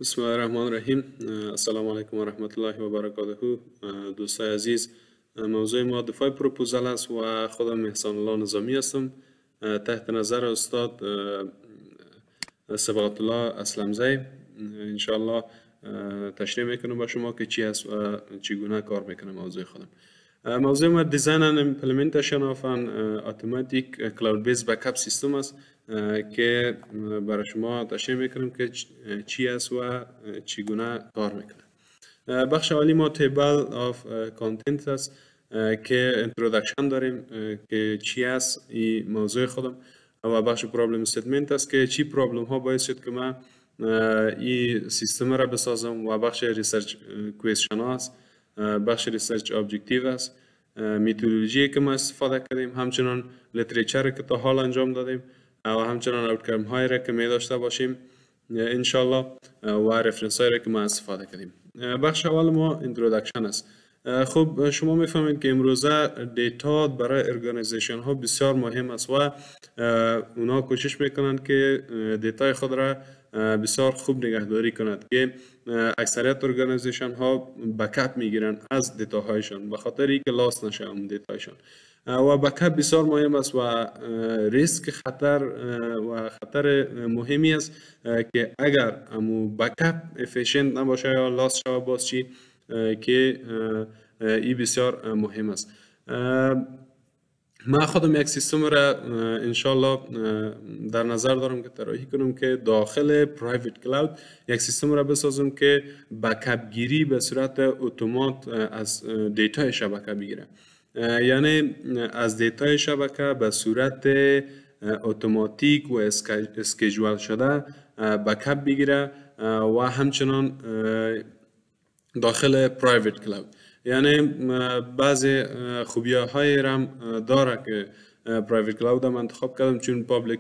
بسم الله الرحمن الرحیم. السلام علیکم و رحمت الله و برکاته. دوستای عزیز، موضوع ما دفاع پروپوزال است و خودم احسان الله نظامی هستم. تحت نظر استاد صبغت الله اسلمزی انشاءالله تشریح میکنم با شما که چی است و چگونه کار میکنه موضوع خودم. موضوع ما دیزاین and implementation of an automatic cloud based backup system است که برای شما تشریح میکنم که چی است و چگونه کار میکنه. بخش اولی ما تیبل آف کانتنت است که انترودکشن داریم که چی است این موضوع خودم، و بخش پرابلم استیتمنت است که چی پرابلم ها باعث شد که من این سیستم را بسازم، و بخش ریسرچ کوئسشن است، بخش ریسرچ ابجکتیو است، میتودولوژی که ما استفاده کردیم، همچنان لیتریچر که تا حال انجام دادیم و همچنان اوتکم های را که می داشته باشیم انشالله، و رفرنس های را که ما استفاده کردیم. بخش اول ما اینترودکشن است. خب شما میفهمید که امروزه دیتا برای ارگانیزیشن ها بسیار مهم است و اونا کوشش میکنند که دیتای خود را بسیار خوب نگهداری کند، که اکثریت ارگانیزیشن ها بکاپ میگیرن از دیتا هایشان به خاطر اینکه لاس نشه اون دیتایشان، و بکاپ بسیار مهم است و ریسک خطر مهمی است که اگر امو بکاپ افیشنت نباشه یا لاس شود باز چی که این بسیار مهم است. من خودم یک سیستم را انشالله در نظر دارم که طراحی کنم که داخل پرایوت کلاود یک سیستم را بسازم که بکاپ گیری به صورت اتومات از دیتای شبکه بگیره، یعنی از دیتای شبکه به صورت اتوماتیک و اسکیجول شده بکاپ بگیره و همچنان داخل پرایوت کلاود. یعنی بعضی خوبی های رم داره که پرایوت کلاود هم انتخاب کردم، چون پابلیک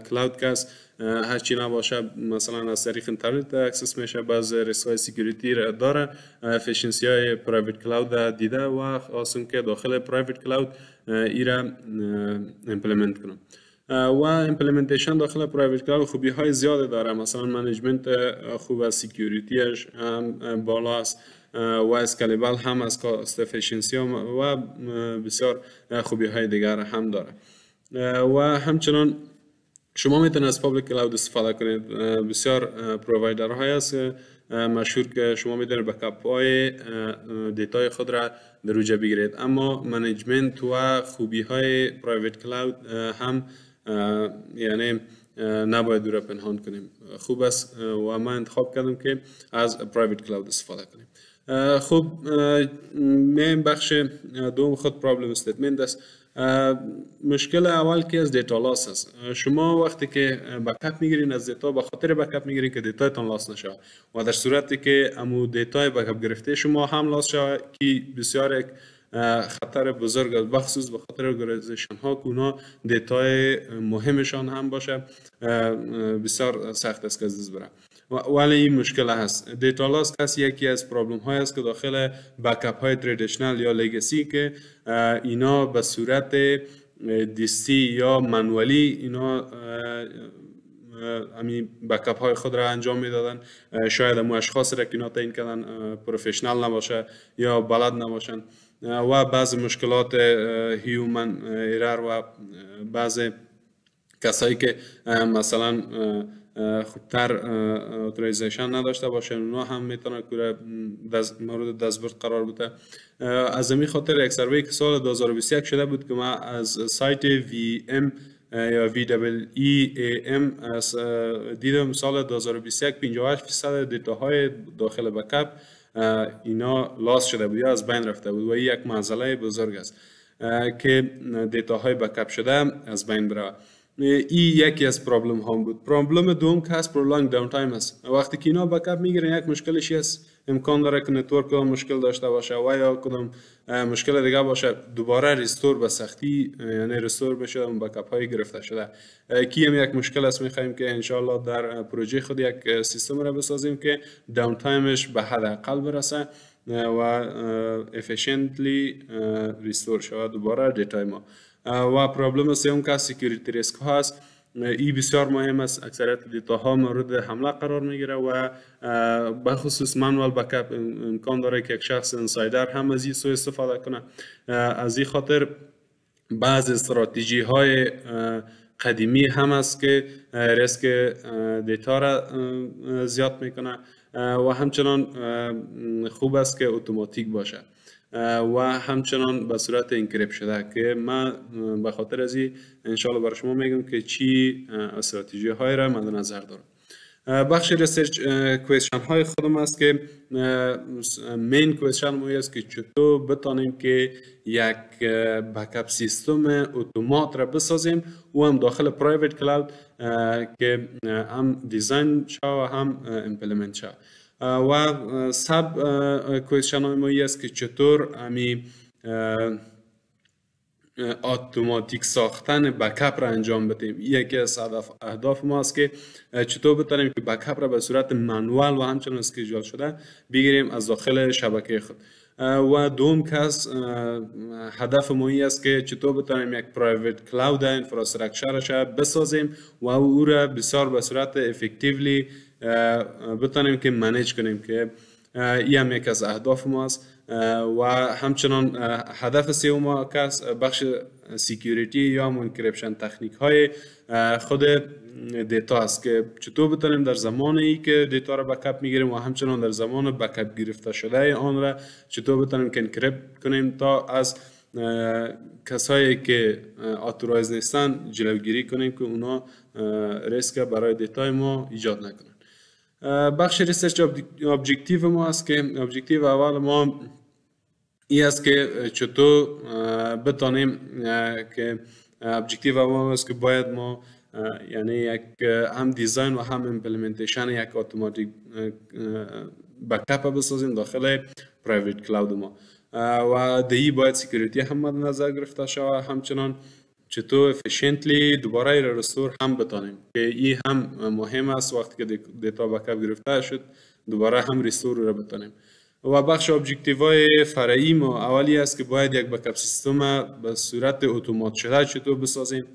کلاود که است هرچی نباشه مثلا از طریق اینترنت اکسس میشه، بعض ریسک های سکیوریتی را داره، افیشنسی های پرایوت کلاود دیده و خواستم که داخل پرایوت کلاود ای را امپلمنت کنم. و امپلمنتیشن داخل پرایوت کلاود خوبی های زیاده داره، مثلا منیجمنت خوب است، سکیوریتیش هم بالا است و اسکیلبل هم از کاست افیشنسی و بسیار خوبی های دیگر هم داره. و همچنان شما میتونید از پابلیک کلاود استفاده کنید. بسیار پرووایدر های است مشهور که شما میتونید بکاپ های دیتای خود را در اوجه بگیرید، اما منیجمنت و خوبی های پرایوت کلاود هم یعنی نباید دور پنهان کنیم. خوب است و من انتخاب کردم که از پرایوت کلاود استفاده کنیم. خب میم بخش دوم خود پرابلم استیتمنت است. مشکل اول که از دیتا لاس است. شما وقتی که بکاپ میگیرین از دیتا به خاطر بکاپ میگیرین که دیتایتان لاس نشه، و در صورتی که امو دیتای بکاپ گرفته شما هم لاس شود که بسیار یک خطر بزرگ است، بخصوص به خاطر ارگانیزیشن ها که اونا دیتای مهمشان هم باشه بسیار سخت است که از دست بره. ولی این مشکل هست. دیتا لاس کسی یکی از پرابلم های است که داخل بکاپ های تریدیشنال یا لگسی که اینا به صورت دیستی یا منولی اینا همین بکاپ های خود را انجام میدادن، شاید امو اشخاص را که اینا تعیین کردن پروفشنال نباشه یا بلد نباشن، و بعض مشکلات هیومن ایرر و بعض کسایی که مثلا خوبتر اتوریزیشن نداشته باشه اونا هم میتونه که مورد دستبرد قرار بوده. از همین خاطر یک سروی که سال 2021 شده بود که ما از سایت VM یا VEEAM دیدم سال 2021 58% دیتاهای داخل بکاپ اینا لاس شده بود یا از بین رفته بود، و این یک معضله بزرگ است که دیتاهای بکاپ شده از بین بره. این یکی از پرابلم ها بود. پرابلم دوم که از پرولانگ داون تایم است. وقتی که اینا بکاپ میگیرن یک مشکلش است، امکان داره که نتورک مشکل داشته باشه و یا کدام مشکل دیگه باشه، دوباره ریستور به سختی یعنی ریستور بشه اون بکاپ های گرفته شده. کی هم یک مشکل است. میخوایم که انشالله در پروژه خود یک سیستم را بسازیم که داون تایمش به حد اقل برسه و افیشنتلی ریستور شود دوباره دیتای ما. و پرابلم سوم که سکیوریتی ریسک هاست. ای بسیار مهم است. اکثریت دیتاها مورد حمله قرار میگیره و بخصوص مانوال بکاپ امکان داره که یک شخص انسایدر هم از این سوء استفاده کنه. از این خاطر بعض استراتژی های قدیمی هم است که ریسک دیتا را زیاد میکنه و همچنان خوب است که اتوماتیک باشه و همچنان به صورت انکریپت شده که من به خاطر از این انشالله برای شما میگم که چی استراتژی های را مد نظر دارم. بخش ریسرچ کوئسشن های خودم است که مین کوئسشن ما است که چطور بتانیم که یک بکاپ سیستم اتومات را بسازیم و هم داخل پرایوت کلاود که هم دیزاین شد و هم امپلمنت شد. و سب کوئسشن های ما است که چطور همی اتوماتیک ساختن بکاپ را انجام بدیم. یکی از اهداف ما است که چطور بتونیم که بکاپ را به صورت منوال و همچنان اسکیجول شده بگیریم از داخل شبکه خود. و دوم کس هدف ما است که چطور بتونیم یک پرایوت کلاود انفراستراکچرش بسازیم و او را بسیار به صورت افکتیولی بتونیم که منیج کنیم که این هم یک از اهداف ما است. و همچنان هدف سوم کس بخش سکیوریتی یا انکریپشن تکنیک های خود دیتا است که چطور بتونیم در زمانی که دیتا را بکاپ میگیریم و همچنان در زمان بکاپ گرفته شده آن را چطور بتونیم که انکریپت کنیم تا از کسایی که اتورایز نیستن جلوگیری کنیم که اونا ریسک برای دیتای ما ایجاد نکنن. بخش ریسرچ ابجکتیو ما است که ابجکتیو اول ما این است که چطور بتانیم که ابجکتیو ما است که باید ما یعنی یک هم دیزاین و هم امپلمنتیشن یک اتوماتیک بکاپ بسازیم داخل پرایوت کلاود ما و دی باید سکیوریتی هم مد نظر گرفته شود. همچنان چطور افیشنتلی دوباره رستور هم بتانیم که این هم مهم است وقتی که دیتا بکاپ گرفته شد دوباره هم رستور را بتانیم. و بخش ابجکتیوهای فرعی ما اولی است که باید یک بکاپ سیستم به صورت اتومات شده چطور بسازیم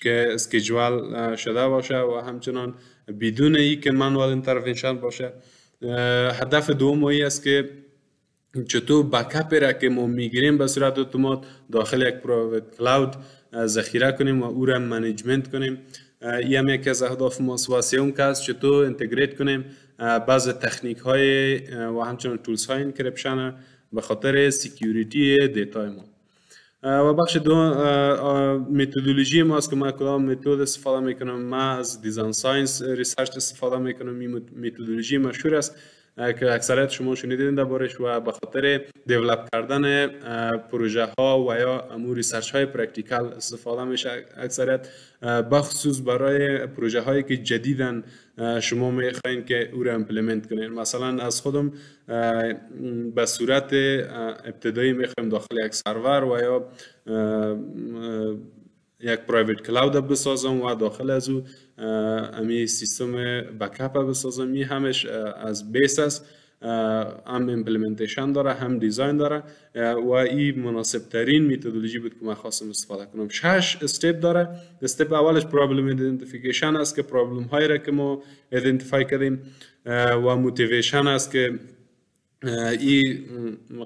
که اسکیجول شده باشه و همچنان بدون ای که منوال اینترونشن باشه. هدف دوم است که چطور بکاپ را که ما میگیریم به صورت اتومات داخل یک پرایوت کلاود ذخیره کنیم و او را منیجمنت کنیم. این هم یکی از اهداف ماست. و سوم که است چطور انتگریت کنیم بعض تکنیک های و همچنان تولز های انکریپشن به خاطر سکیوریتی دیتا ما. و بخش دو متدولوژی ما است که ما کدام متد استفاده میکنم. ما از دیزاین ساینس ریسرچ استفاده میکنم. این متدولوژی مشهور است که اکثریت شما شنیدین دربارش و به خاطر دیولپ کردن پروژه ها و یا امور ریسرچ های پرکتیکال استفاده میشه اکثریت بخصوص برای پروژه هایی که جدیدن شما میخواین که او را امپلمنت کنین. مثلا از خودم به صورت ابتدایی میخوایم داخل یک سرور و یا یک پرایوت کلاود بسازم و داخل از او امی سیستم بکاپ بسازم. می همش از بیس است، هم امپلمنتیشن داره هم دیزاین داره و این مناسب ترین متدولوژی بود که من خواستم استفاده کنم. 6 استپ داره. استپ اولش پرابلم ایدنتیفیکیشن است که پرابلم هایی را که ما ایدنتیفای کردیم و موتیویشن است که ای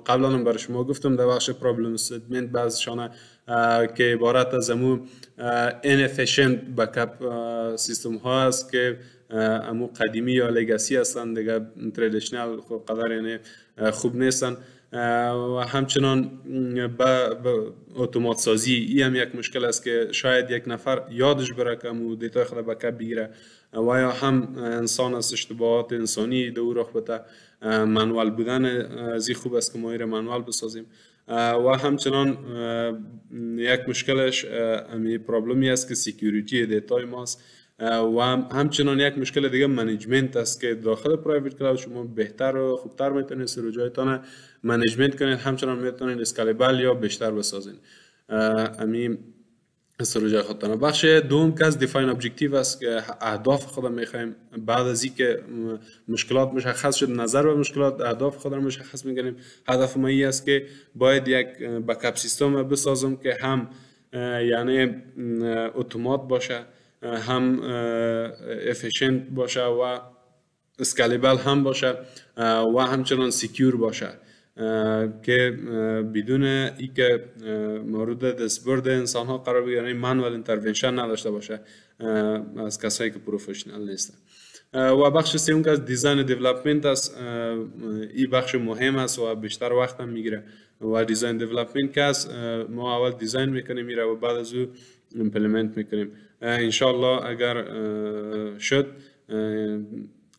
قبلا هم برای شما گفتم در بخش پرابلم استیتمنت بعضشان که عبارت از امو inefficient backup سیستم ها است که امو قدیمی یا لگاسی هستند دیگه تردیشنال قدر یعنی خوب نیستن و همچنان با اتومات سازی این هم یک مشکل است که شاید یک نفر یادش بره که امو دیتا خود بکاپ بگیره و یا هم انسان از اشتباهات انسانی دو رخ بده. منوال بودن از خوب است که ما ایره منوال بسازیم و همچنان یک مشکلش امی پرابلمی است که سکیوریتی دیتای ماست و همچنان یک مشکل دیگه منیجمنت است که داخل پرایوت کلاود شما بهتر و خوبتر میتونید سروجایتان منیجمنت کنید، همچنان میتونید اسکیلبل یا بیشتر بسازین امی سروجای خودتان. بخش دوم که از دیفاین ابجکتیو است که اهداف خودم میخوایم بعد از اینکه مشکلات مشخص شد نظر به مشکلات اهداف خودم مشخص میکنیم. هدف ما این است که باید یک بکاپ سیستم بسازم که هم یعنی اتومات باشه هم افیشنت باشه و اسکیلبل هم باشه و همچنان سکیور باشه که بدون اینکه مورد دستبرد انسان ها قرار بگیره، یعنی مانوال اینترونشن نداشته باشه از کسایی که پروفشنال نیستن. و بخش سوم که از دیزاین دیولپمنت است، این بخش مهم است و بیشتر وقت هم میگیره. و دیزاین دیولپمنت که است، ما اول دیزاین میکنیم میره و بعد از او ایمپلمنت میکنیم. انشالله اگر شد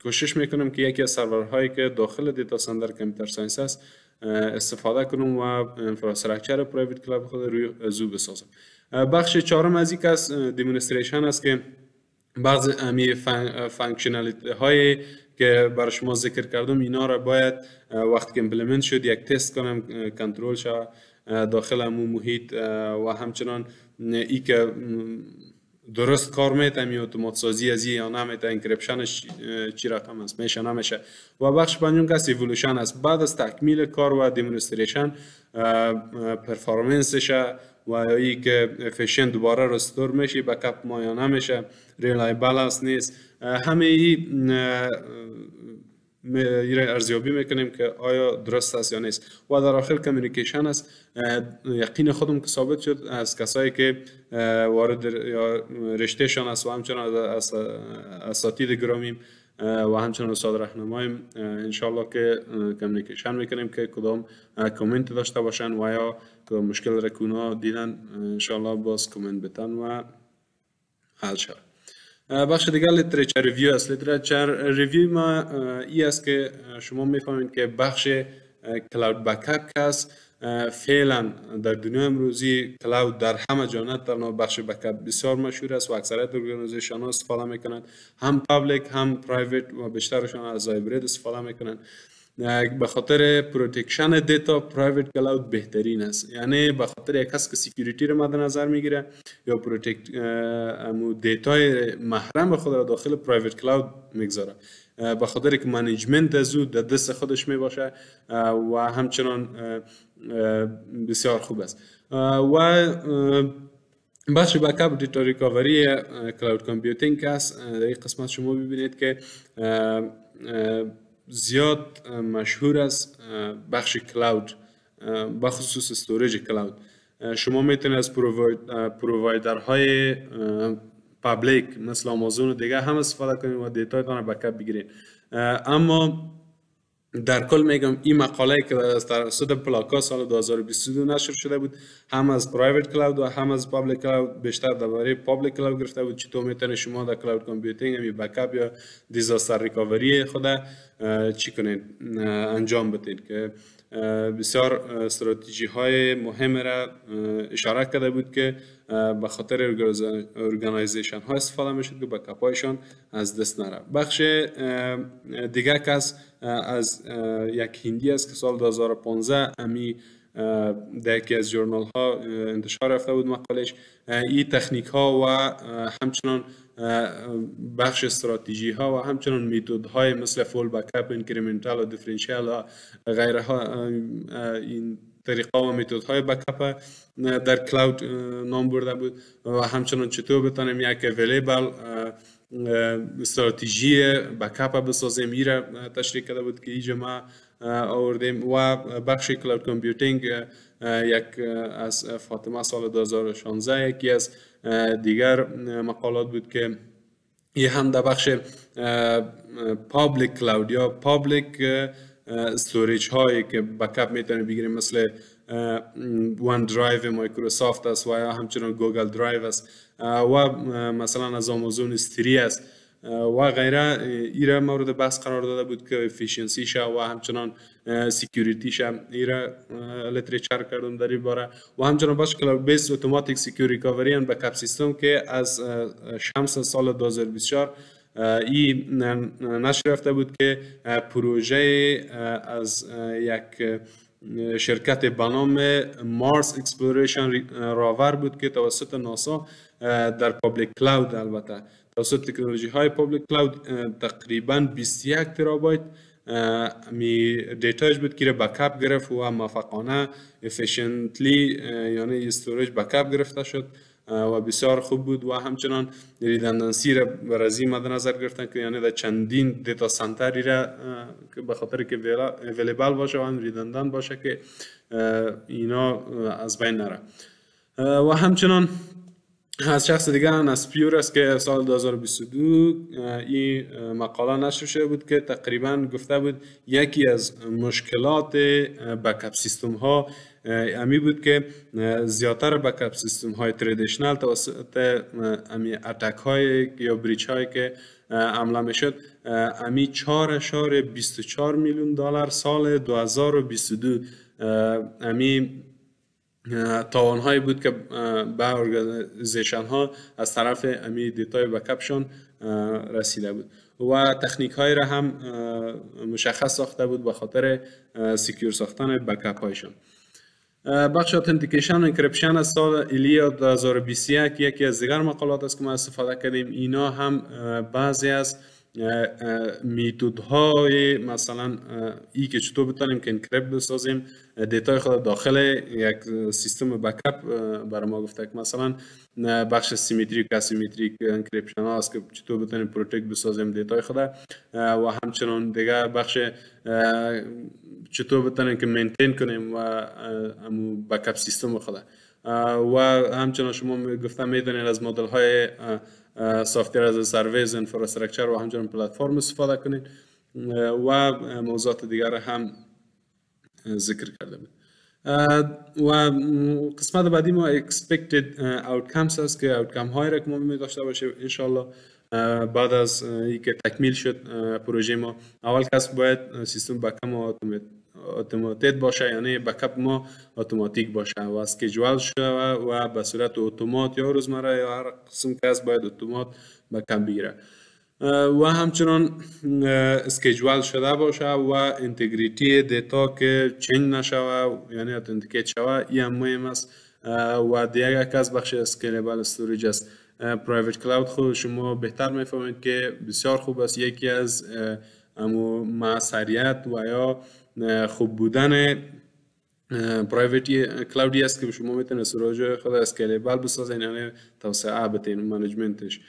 کوشش میکنم که یکی از سرورهایی که داخل دیتا سنتر کامپیوتر ساینس است استفاده کنم و انفراستراکچر پرایوت کلاود خود روی ازو بسازم. بخش چهارم از این است دیمونستریشن است که بعض امی فانکشنالیتی هایی که برای شما ذکر کردم اینا را باید وقتی که ایمپلمنت شد یک تست کنم، کنترل شود داخل همون محیط و همچنان ای که درست کار میتونم اتومات سازی از یا نمیتونم، انکریپشنش چی رقم است میشه نمیشه. و بخش پنجم که ایولوشن است، بعد از تکمیل کار و دیمونستریشن پرفورمنسش و ای که افیشنت دوباره رستور میشه، بکاپ ما یا نمیشه، ریلایبل است نیست، همه این ارزیابی میکنیم که آیا درست است یا نیست. و در آخر کمیونیکیشن است، یقین خودم که ثابت شد از کسایی که وارد رشتهشان است و همچنان از اساتید گرامیم و همچنان استاد راهنماییم، انشالله که کمیونیکیشن میکنیم که کدام کامنت داشته باشن و یا کدام مشکل را که اونا دیدن انشالله باز کامنت بتن و حل شد. بخش دیگر لیتریچر ریویو است. لیتریچر ریویو ما ای است که شما میفهمید که بخش کلاود بکاپ است. فعلا در دنیا امروزی کلاود در همه جا، نه تنها بخش بکاپ بسیار مشهور است و اکثریت ارگانیزیشن ها استفاده میکنند، هم پابلیک هم پرایوت و بیشترشان از هایبرید استفاده میکنند. به خاطر پروتکشن دیتا پرایوت کلاود بهترین است، یعنی به خاطر یک کس که سکیوریتی رو مد نظر میگیره یا دیتای محرم خود را داخل پرایوت کلاود میگذاره، به خاطر که منیجمنت از او در دست خودش میباشه و همچنان بسیار خوب است. و بخش بکاپ دیتا ریکاوری کلاود کامپیوتینگ است. در این قسمت شما ببینید که زیاد مشهور است بخش کلاود، بخصوص استوریج کلاود. شما میتونید از پرووایدرهای پابلیک مثل آمازون و دیگه هم استفاده کنید و دیتایتان را بکاپ بگیرید. اما در کل میگم این مقاله که از توسط پلاکا سال 2022 نشر شده بود، هم از پرایوت کلاود و هم از پابلیک کلاود، بیشتر درباره پابلیک کلاود گرفته بود، چطور میتونه شما در کلاود کامپیوتینگ می بکاپ یا دیزاستر ریکاوری خود چی کنید انجام بدید، که بسیار استراتژی های مهم را اشاره کرده بود که به خاطر ارگانایزیشن ها استفاده میشد که بکاپ هایشان از دست نره. بخش دیگه که از یک هندی است که سال 2015 امی در یکی از جورنال ها انتشار رفته بود مقالش، این تکنیک ها و همچنان بخش استراتژی ها و همچنان میتود های مثل فول بکاپ، اینکریمنتال و دیفرنشیال و غیرها، این طریقه و میتود های بکاپ در کلاود نام برده بود و همچنان چطور بتونیم یک اویلیبل استراتژی بکاپ بسازیم، ایره تشریح کرده بود که اینجا ما آوردیم. و بخش کلاود کامپیوتینگ یک از فاطمه سال 2016 یکی از دیگر مقالات بود که این هم در بخش پابلیک کلاود یا پابلیک استوریج هایی که بکاپ میتونه بگیریم مثل وان درایو مایکروسافت است و یا همچنان گوگل درایو است و مثلا از آمازون استری است و غیره. ایره مورد بحث قرار داده بود که افیشنسی شه و همچنان سکیوریتی شه، ایره لیتریچر کردم در این باره. و همچنان باش کلاود بیس اتوماتیک سکیور ریکاوری اند بکاپ سیستم که از شمس سال 2024 این نشر رفته بود که پروژه از یک شرکت به نام مارس اکسپلوریشن راور بود که توسط ناسا در پابلیک کلاود، البته توسط تکنولوژی های پابلیک کلاود تقریبا 21 ترابایت می دیتاش بود که بکاپ گرفت و موفقانه افیشنتلی یعنی استوریج بکاپ گرفته شد و بسیار خوب بود و همچنان ریدندنسی را بر از این مد نظر گرفتن که یعنی در چندین دیتا سنتری را به خاطر که اویلیبل باشه و هم ریدندن باشه که اینا از بین نره. و همچنان از شخص دیگر هم از پیور است که سال 2022 این مقاله نشر شده بود که تقریبا گفته بود یکی از مشکلات بکاپ سیستم ها امی بود که زیادتر بکاپ سیستم های تردیشنال توسط امی اتک های یا بریچ های که عمله میشد امی 4.24 میلیون دلار سال 2022 امی تاوان هایی بود که به ارگانیزیشن ها از طرف امی دیتای بکاپشون رسیده بود و تکنیک های را هم مشخص ساخته بود به خاطر سکیور ساختن بکاپ هایشون. بخش اتنتیکیشن و انکریپشن از سال ایلیا 2021 یکی از دیگر مقالات است که ما استفاده کردیم. اینا هم بعضی از میتود های مثلا ای که چطور بتونیم که انکریپت بسازیم دیتای خود داخل یک سیستم بکاپ برای ما گفته که مثلا بخش سیمتریک اسیمتریک انکریپشن ها است که چطور بتونیم پروتکت بسازیم دیتای خود و همچنان دیگه بخش چطور بتونیم که مینتین کنیم و بکاپ سیستم خود و همچنان شما گفتم میدونید از مدل های سافتور از سرویس انفراستراکچر و همچنان پلتفرم استفاده کنید و موضوعات دیگر هم ذکر کرده بود. و قسمت بعدی ما expected outcomes است که outcome های را که ما می داشته باشیم انشالله بعد از اینکه تکمیل شد پروژه ما. اول کس باید سیستم بکاپ اتوماتیک باشه، یعنی بکاپ ما اتوماتیک باشه و اسکیجول شده و به صورت اتومات یا روزمره یا هر قسم کس باید اتومات بکاپ بگیره و همچنان اسکیجول شده باشه و اینتگریتی دیتا که چنج نشوه یعنی اتنتیکیت شوه این هم مهم است و دیگه کس بخش اسکیلبل استوریج است. پرایوت کلاود خود شما بهتر میفهمید که بسیار خوب است، یکی از موثریت و یا خوب بودن پرایوت کلاودی است که شما میتونید استوریج خود اسکیلبل بسازید، یعنی توسعه بدین، منیجمنتش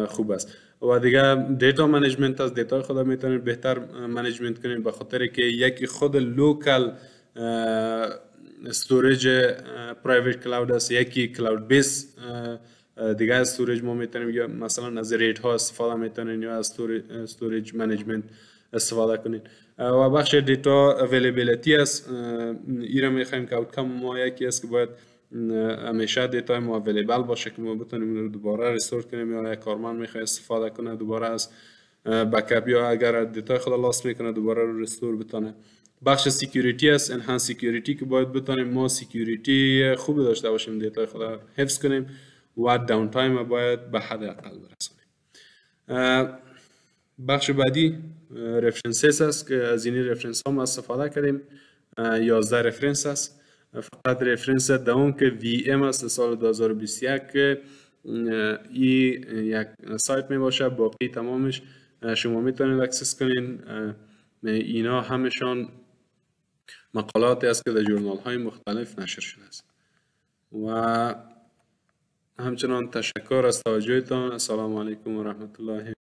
خوب است و دیگه دیتا منیجمنت از دیتا خود میتونید بهتر منیجمنت کنید به خاطر که یکی خود لوکال استوریج پرایوت کلاود است، یکی کلاود بیس دیگه استوریج ما میتونیم یا مثلا از ریت ها استفاده میتونید یا از استوریج منیجمنت استفاده کنید و بخش دیتا اویلیبیلیتی است. این را میخوایم که اوتکام ما یکی است که باید همیشه دیتا ما اویلیبل باشه که ما بتونیم دوباره ریستور کنیم یا یک کارمند میخواد استفاده کنه دوباره از بکاپ یا اگر دیتا خود لاست میکنه دوباره رو ریستور بتونه. بخش سکیوریتی است، انهانس سکیوریتی که باید بتونیم ما سکیوریتی خوب داشته باشیم دیتا خود حفظ کنیم و داون تایم باید به حد اقل برسونیم. بخش بعدی رفرنسز است که از این رفرنس ها ما استفاده کردیم. 11 رفرنس است، فقط رفرنس دوم که وی ام است سال 2021 که این یک سایت می باشه، باقی تمامش شما میتونید اکسس کنین. اینا همشان مقالاتی است که در جورنال های مختلف نشر شده است و همچنان تشکر از توجهتان. السلام علیکم و رحمت الله.